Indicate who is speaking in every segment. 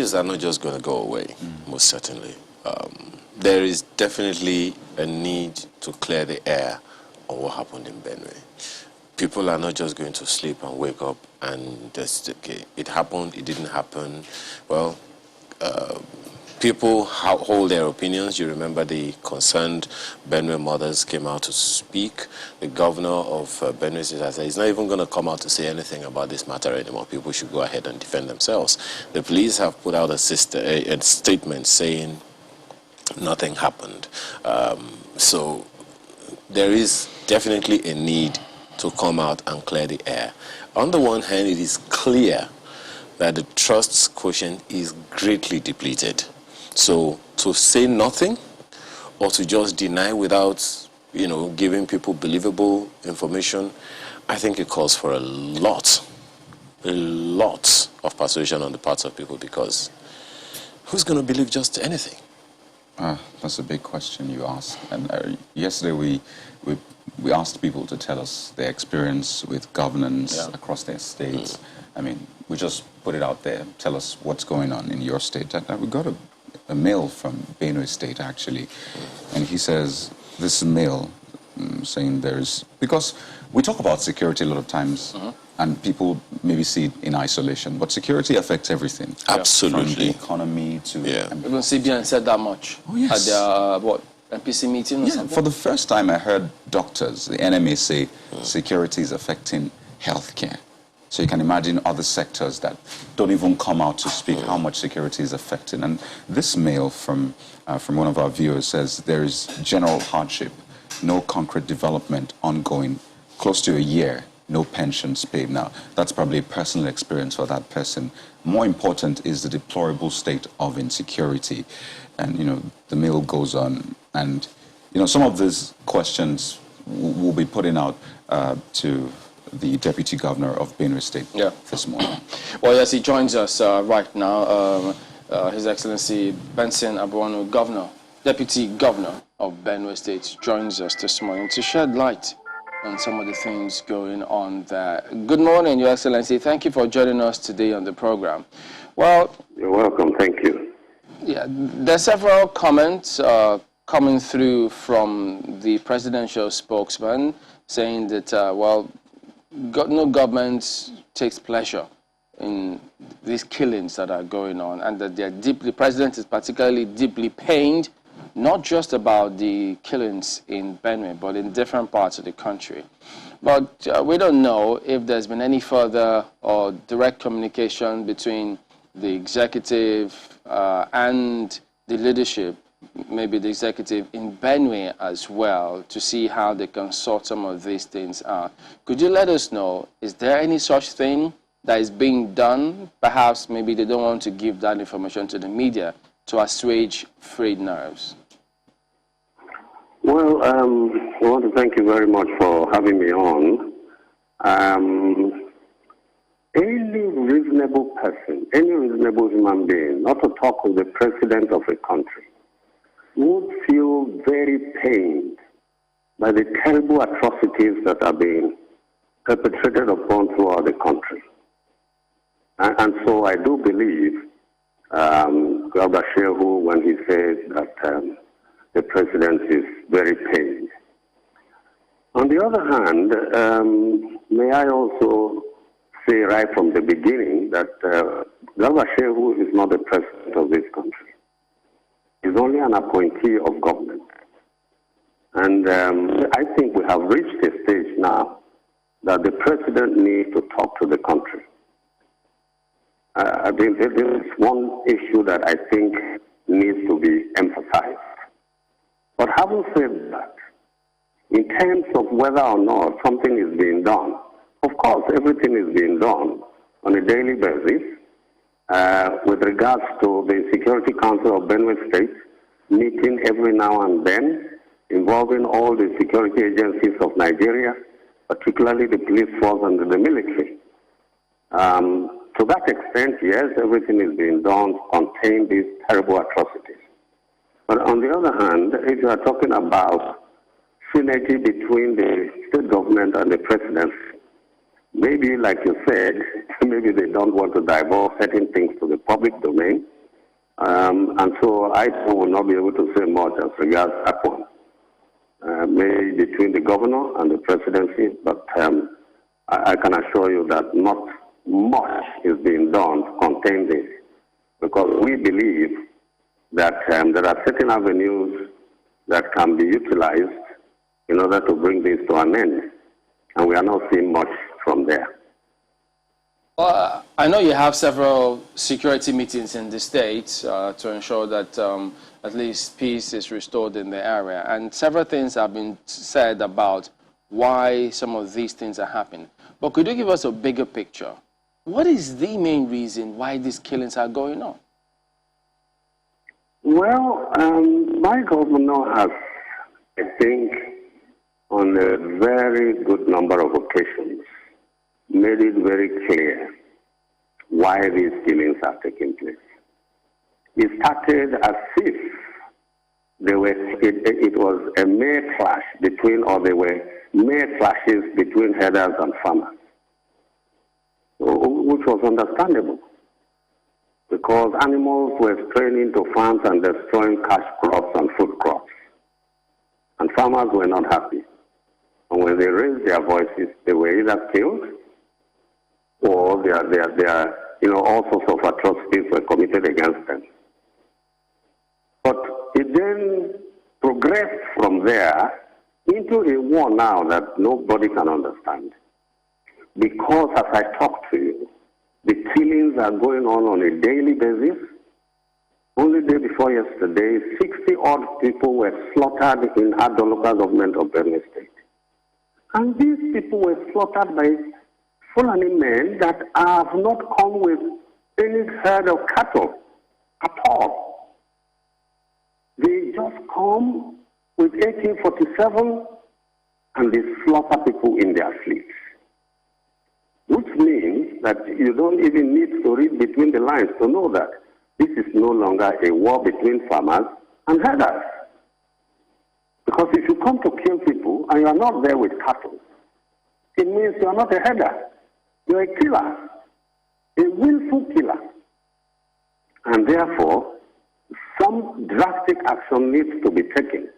Speaker 1: issues are not just going to go away, most certainly. There is definitely a need to clear the air on what happened in Benue. People are not just going to sleep and wake up and just, okay, it happened, it didn't happen. Well, people hold their opinions. You remember the concerned Benue mothers came out to speak. The governor of Benue State said he's not even going to come out to say anything about this matter anymore. People should go ahead and defend themselves. The police have put out a statement saying nothing happened. So there is definitely a need to come out and clear the air. On the one hand, it is clear that the trust quotient is greatly depleted. So to say nothing or to just deny without, giving people believable information, I think it calls for a lot of persuasion on the parts of people, because who's going to believe just anything?
Speaker 2: That's a big question you asked. And yesterday we asked people to tell us their experience with governance across their states. I mean, we just put it out there. Tell us what's going on in your state. And we got a mail from Benue State, actually. And he says, this mail saying because we talk about security a lot of times, and people maybe see it in isolation, but security affects everything.
Speaker 1: Absolutely.
Speaker 2: From the economy to...
Speaker 3: Even CBN said that much.
Speaker 2: Oh, yes.
Speaker 3: At their NPC meeting or something?
Speaker 2: For the first time I heard doctors, the NMA, say security is affecting healthcare. So you can imagine other sectors that don't even come out to speak how much security is affecting. And this mail from one of our viewers says there is general hardship, no concrete development ongoing, close to a year, no pensions paid. Now, that's probably a personal experience for that person. More important is the deplorable state of insecurity. And, the mail goes on. And, some of these questions we'll be putting out to the Deputy Governor of Benue State this morning.
Speaker 3: Well, yes, he joins us right now. His Excellency Benson Abuonu, Deputy Governor of Benue State, joins us this morning to shed light on some of the things going on there. Good morning, Your Excellency. Thank you for joining us today on the program. Well,
Speaker 4: you're welcome. Thank you.
Speaker 3: Yeah, there are several comments coming through from the presidential spokesman saying that, no government takes pleasure in these killings that are going on, and that the president is particularly deeply pained, not just about the killings in Benue, but in different parts of the country. But we don't know if there's been any further or direct communication between the executive and the leadership, maybe the executive in Benue as well, to see how they can sort some of these things out. Could you let us know, is there any such thing that is being done? Perhaps maybe they don't want to give that information to the media to assuage frayed nerves.
Speaker 4: Well, I want to thank you very much for having me on. Any reasonable person, any reasonable human being, not to talk of the president of a country, would feel very pained by the terrible atrocities that are being perpetrated upon throughout the country. And so I do believe Governor Shehu when he says that the president is very pained. On the other hand, may I also say right from the beginning that Governor Shehu is not the president of this country. He's only an appointee of government. And I think we have reached a stage now that the president needs to talk to the country. There is one issue that I think needs to be emphasized. But having said that, in terms of whether or not something is being done, of course everything is being done on a daily basis with regards to the Security Council of Benue State meeting every now and then, involving all the security agencies of Nigeria, particularly the police force and the military. To that extent, yes, everything is being done to contain these terrible atrocities. But on the other hand, if you are talking about synergy between the state government and the presidency, maybe, like you said, maybe they don't want to divulge certain things to the public domain. And so I will not be able to say much as regards that one. Maybe between the governor and the presidency, but I can assure you that not much is being done to contain this, because we believe that there are certain avenues that can be utilized in order to bring this to an end, and we are not seeing much from there.
Speaker 3: Well, I know you have several security meetings in the state to ensure that at least peace is restored in the area, and several things have been said about why some of these things are happening. But could you give us a bigger picture? What is the main reason why these killings are going on?
Speaker 4: Well, my governor has, I think, on a very good number of occasions, made it very clear why these killings are taking place. It started as if it was a mere clash between, or they were mere clashes between herders and farmers, which was understandable, because animals were straying into farms and destroying cash crops and food crops, and farmers were not happy. And when they raised their voices, they were either killed or all sorts of atrocities were committed against them. But it then progressed from there into a war now that nobody can understand. Because as I talk to you, the killings are going on a daily basis. Only day before yesterday, 60-odd people were slaughtered in the local government of Benue State. And these people were slaughtered by Fulani men that have not come with any herd of cattle at all. They just come with AK-47 and they slaughter people in their sleeps. Which means that you don't even need to read between the lines to know that this is no longer a war between farmers and herders. Because if you come to kill people and you are not there with cattle, it means you are not a herder. You are a killer, a willful killer. And therefore, some drastic action needs to be taken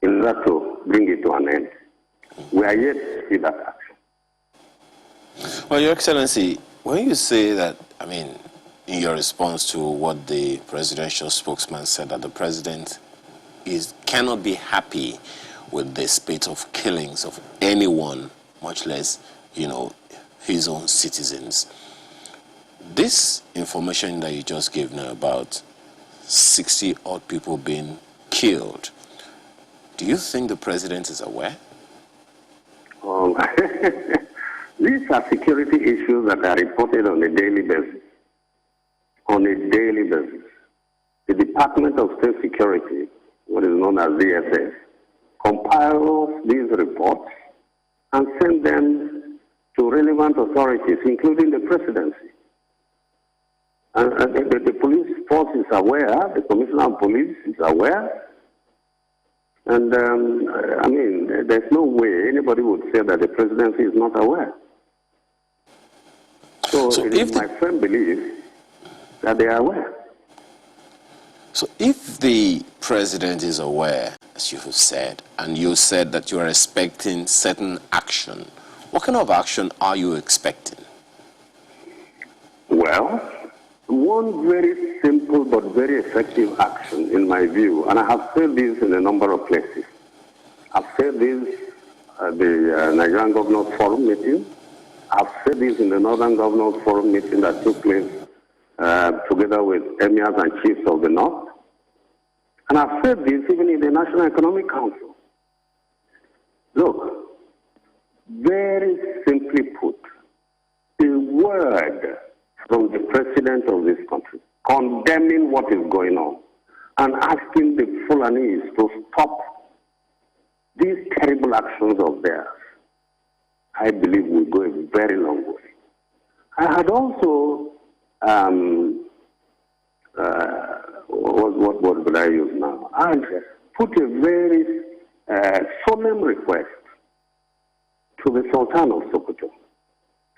Speaker 4: in order to bring it to an end. We are yet to see that action.
Speaker 1: Well, Your Excellency, when you say that, in your response to what the presidential spokesman said, that the president cannot be happy with the spate of killings of anyone, much less, his own citizens. This information that you just gave now about 60-odd people being killed, do you think the president is aware?
Speaker 4: These are security issues that are reported on a daily basis. On a daily basis. The Department of State Security, what is known as DSS, compiles these reports and sends them to relevant authorities, including the presidency. And the police force is aware, the commissioner of police is aware, and there's no way anybody would say that the presidency is not aware. So it is my firm belief that they are aware.
Speaker 1: So if the president is aware, as you have said, and you said that you are expecting certain action, what kind of action are you expecting?
Speaker 4: Well, one very simple but very effective action, in my view, and I have said this in a number of places. I've said this at the Nigerian Governors Forum meeting. I've said this in the Northern Governors Forum meeting that took place together with emirs and chiefs of the North. And I've said this even in the National Economic Council. Look, very simply put, a word from the president of this country condemning what is going on and asking the Fulanese to stop these terrible actions of theirs, I believe will go a very long way. I had also, what word would I use now? I had put a very solemn request to the Sultan of Sokoto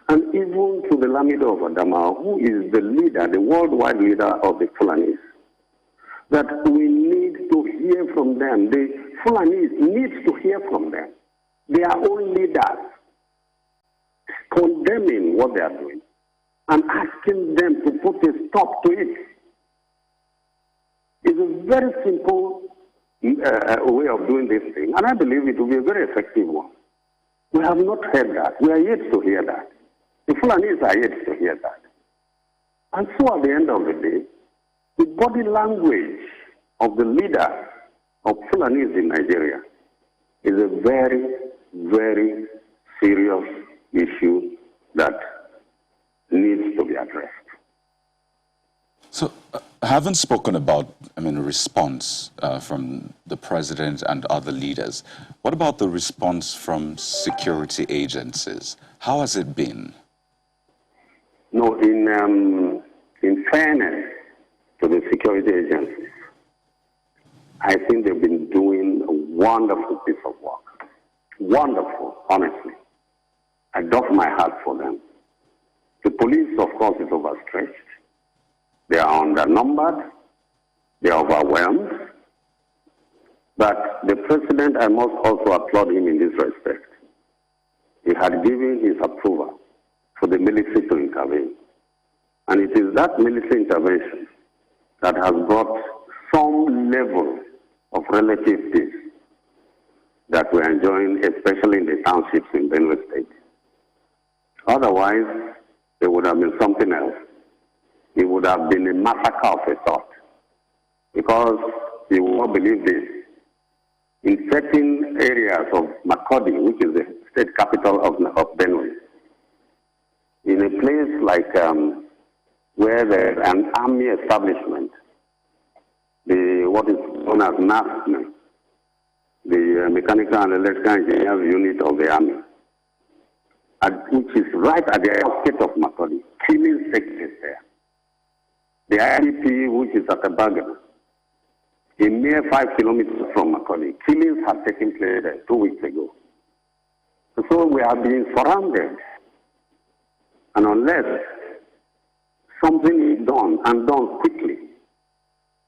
Speaker 4: and even to the Lamido of Adamawa, who is the leader, the worldwide leader of the Fulanese, that we need to hear from them. The Fulanis need to hear from them. Their own leaders condemning what they are doing and asking them to put a stop to it. It's a very simple way of doing this thing, and I believe it will be a very effective one. We have not heard that. We are yet to hear that. The Fulanis are yet to hear that. And so at the end of the day, the body language of the leader of Fulanis in Nigeria is a very, very serious issue that needs to be addressed.
Speaker 2: So, I haven't spoken about, a response from the president and other leaders. What about the response from security agencies? How has it been?
Speaker 4: No, in fairness to the security agencies, I think they've been doing a wonderful piece of work. Wonderful, honestly. I doff my hat for them. The police, of course, is overstretched. They are undernumbered. They are overwhelmed. But the president, I must also applaud him in this respect. He had given his approval for the military to intervene. And it is that military intervention that has brought some level of relative peace that we're enjoying, especially in the townships in Benue State. Otherwise, it would have been something else. It would have been a massacre of a sort. Because you will not believe this. In certain areas of Makurdi, which is the state capital of Benue, in a place like where there's an army establishment, what is known as NASM, the Mechanical and Electrical Engineers Unit of the Army, which is right at the outskirts of Makurdi, killing takes place there. The IDP, which is at the Bagana, a mere 5 kilometers from Makurdi, killings have taken place there 2 weeks ago. So we are being surrounded. And unless something is done and done quickly,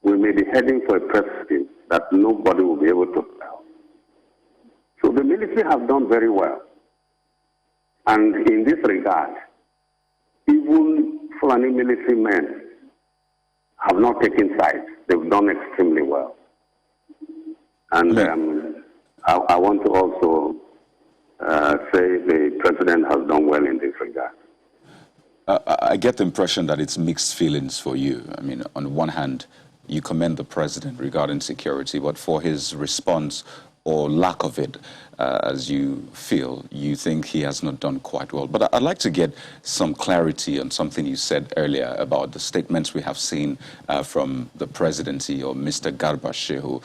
Speaker 4: we may be heading for a precipice that nobody will be able to tell. So the military have done very well. And in this regard, even Fulani military men have not taken sides. They've done extremely well. And I want to also say the president has done well in this regard.
Speaker 2: I get the impression that it's mixed feelings for you. On one hand, you commend the president regarding security, but for his response or lack of it, as you feel, you think he has not done quite well. But I'd like to get some clarity on something you said earlier about the statements we have seen from the presidency or Mr. Garba Shehu.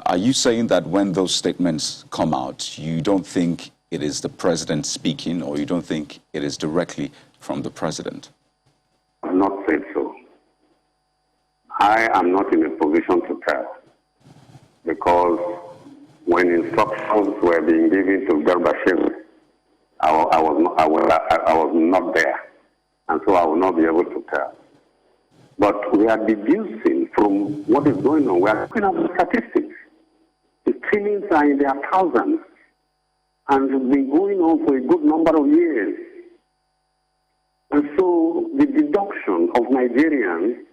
Speaker 2: Are you saying that when those statements come out, you don't think it is the president speaking, or you don't think it is directly from the president?
Speaker 4: I have not said so. I am not in a position to tell, because when instructions were being given to Garba Shehu, I was not there, and so I will not be able to tell. But we are deducing from what is going on. We are looking at the statistics. The killings are in their thousands, and have been going on for a good number of years. And so the deduction of Nigerians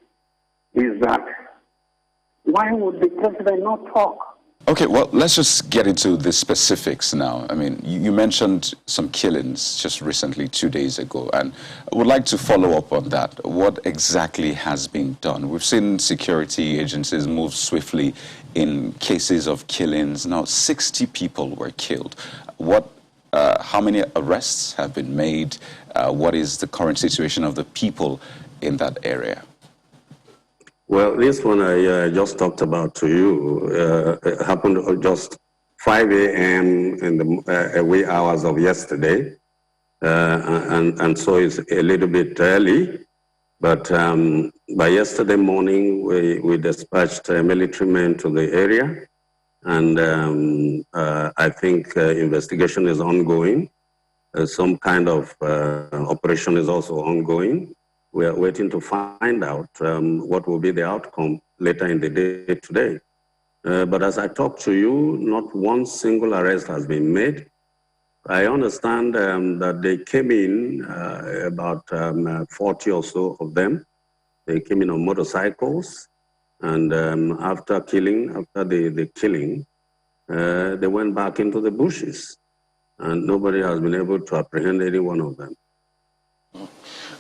Speaker 4: is that why would the president not talk?
Speaker 2: Okay, well, let's just get into the specifics now. You mentioned some killings just recently, 2 days ago, and I would like to follow up on that. What exactly has been done? We've seen security agencies move swiftly in cases of killings. Now, 60 people were killed. How many arrests have been made? What is the current situation of the people in that area?
Speaker 5: Well, this one I just talked about to you it happened just 5 a.m. in the wee hours of yesterday, and so it's a little bit early. But by yesterday morning, we dispatched military men to the area, and I think investigation is ongoing. Some kind of operation is also ongoing. We are waiting to find out what will be the outcome later in the day today. But as I talk to you, not one single arrest has been made. I understand that they came in, about 40 or so of them. They came in on motorcycles, and after the killing, they went back into the bushes, and nobody has been able to apprehend any one of them.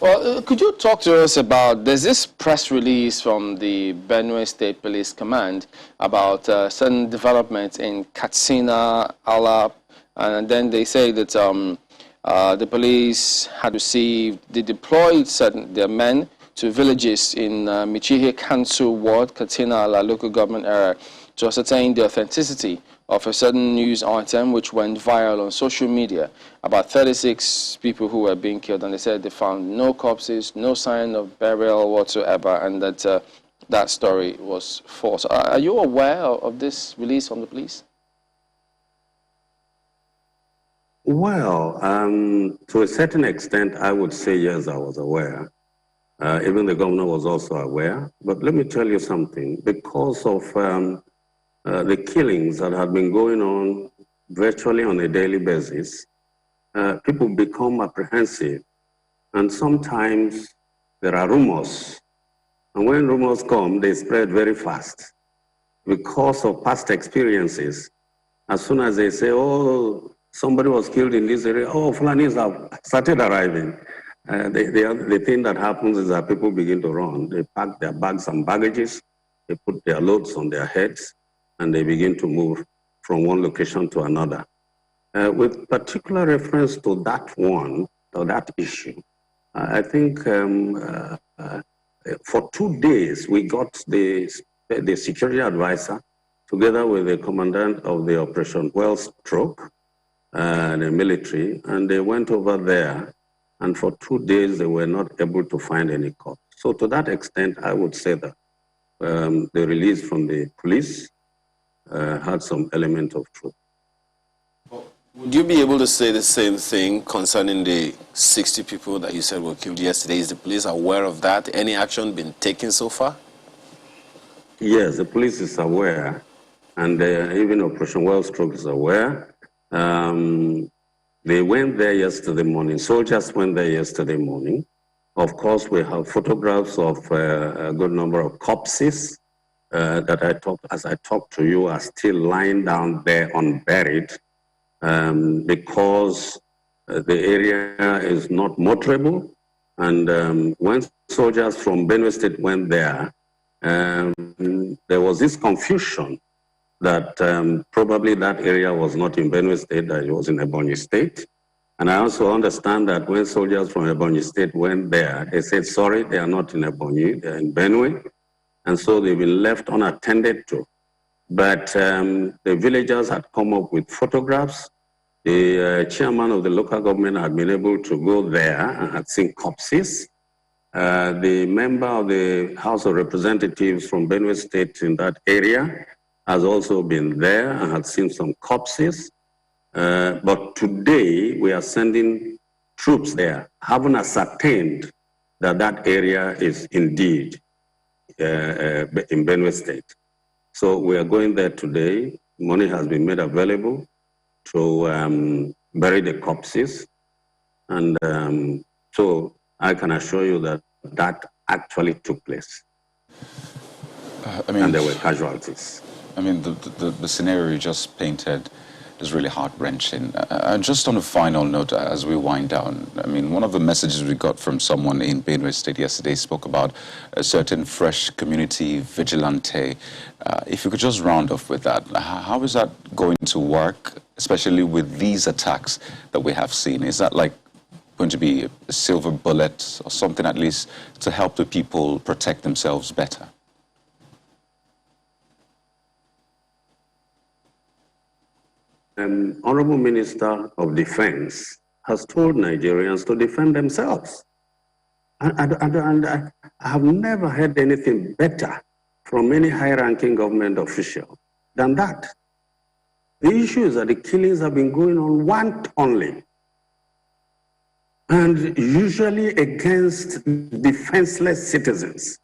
Speaker 3: Well, could you talk to us about, there's this press release from the Benue State Police Command about certain developments in Katsina, Alap, and then they say that the police had received, they deployed their men to villages in Michihe Council Ward, Katsina, Ala local government area, to ascertain the authenticity of a certain news item which went viral on social media about 36 people who were being killed, and they said they found no corpses, no sign of burial whatsoever, and that that story was false. Are you aware of this release from the police?
Speaker 5: Well, to a certain extent, I would say yes, I was aware. Even the governor was also aware. But let me tell you something. Because of the killings that have been going on virtually on a daily basis, people become apprehensive. And sometimes there are rumors. And when rumors come, they spread very fast. Because of past experiences, as soon as they say, oh, somebody was killed in this area, oh, Fulanis have started arriving. The thing that happens is that people begin to run. They pack their bags and baggages, they put their loads on their heads, and they begin to move from one location to another. With particular reference to that one, or that issue, I think for 2 days, we got the security advisor together with the commandant of the Operation Wellstroke, the military, and they went over there, and for 2 days, they were not able to find any corpse. So to that extent, I would say that the release from the police had some element of truth.
Speaker 1: Would you be able to say the same thing concerning the 60 people that you said were killed yesterday? Is the police aware of that? Any action been taken so far?
Speaker 5: Yes, the police is aware, and even Operation Wellstroke is aware. They went there yesterday morning. Soldiers went there yesterday morning. Of course, we have photographs of a good number of corpses that as I talk to you, are still lying down there unburied. Because the area is not motorable. And when soldiers from Benue State went there, there was this confusion that probably that area was not in Benue State, that it was in Ebonyi State. And I also understand that when soldiers from Ebonyi State went there, they said, sorry, they are not in Ebonyi, they're in Benue. And so they've been left unattended to. But the villagers had come up with photographs. The chairman of the local government had been able to go there and had seen corpses. The member of the House of Representatives from Benue State in that area has also been there and had seen some corpses. But today we are sending troops there, having ascertained that that area is indeed in Benue State. So we are going there today. Money has been made available to bury the corpses. And so I can assure you that that actually took place. And there were casualties.
Speaker 2: I mean, the scenario you just painted is really heart-wrenching. Just on a final note, as we wind down, I mean, one of the messages we got from someone in Benue State yesterday spoke about a certain fresh community vigilante. If you could just round off with that, how is that going to work, especially with these attacks that we have seen? Is that like going to be a silver bullet or something at least to help the people protect themselves better?
Speaker 5: An Honorable Minister of Defense has told Nigerians to defend themselves. And I have never heard anything better from any high-ranking government official than that. The issue is that the killings have been going on wantonly, and usually against defenseless citizens.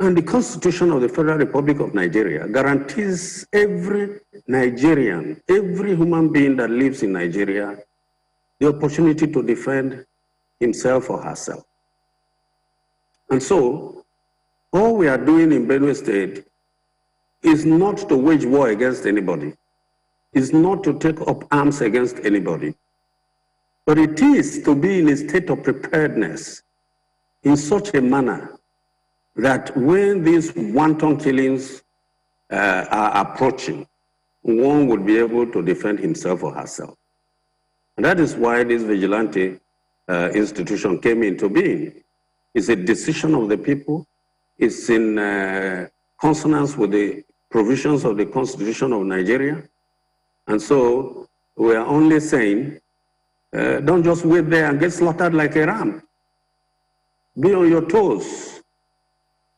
Speaker 5: And the Constitution of the Federal Republic of Nigeria guarantees every Nigerian, every human being that lives in Nigeria, the opportunity to defend himself or herself. And so, all we are doing in Benue State is not to wage war against anybody, is not to take up arms against anybody, but it is to be in a state of preparedness in such a manner that when these wanton killings are approaching, one would be able to defend himself or herself. And that is why this vigilante institution came into being. It's a decision of the people. It's in consonance with the provisions of the Constitution of Nigeria. And so we are only saying, don't just wait there and get slaughtered like a ram. Be on your toes,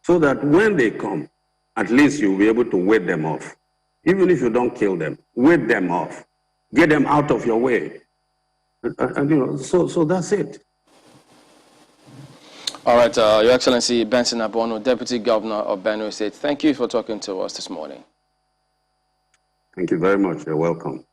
Speaker 5: so that when they come, at least you'll be able to ward them off. Even if you don't kill them, ward them off. Get them out of your way. And you know, so that's it.
Speaker 3: All right, Your Excellency Benson Abono, Deputy Governor of Benue State, thank you for talking to us this morning.
Speaker 5: Thank you very much. You're welcome.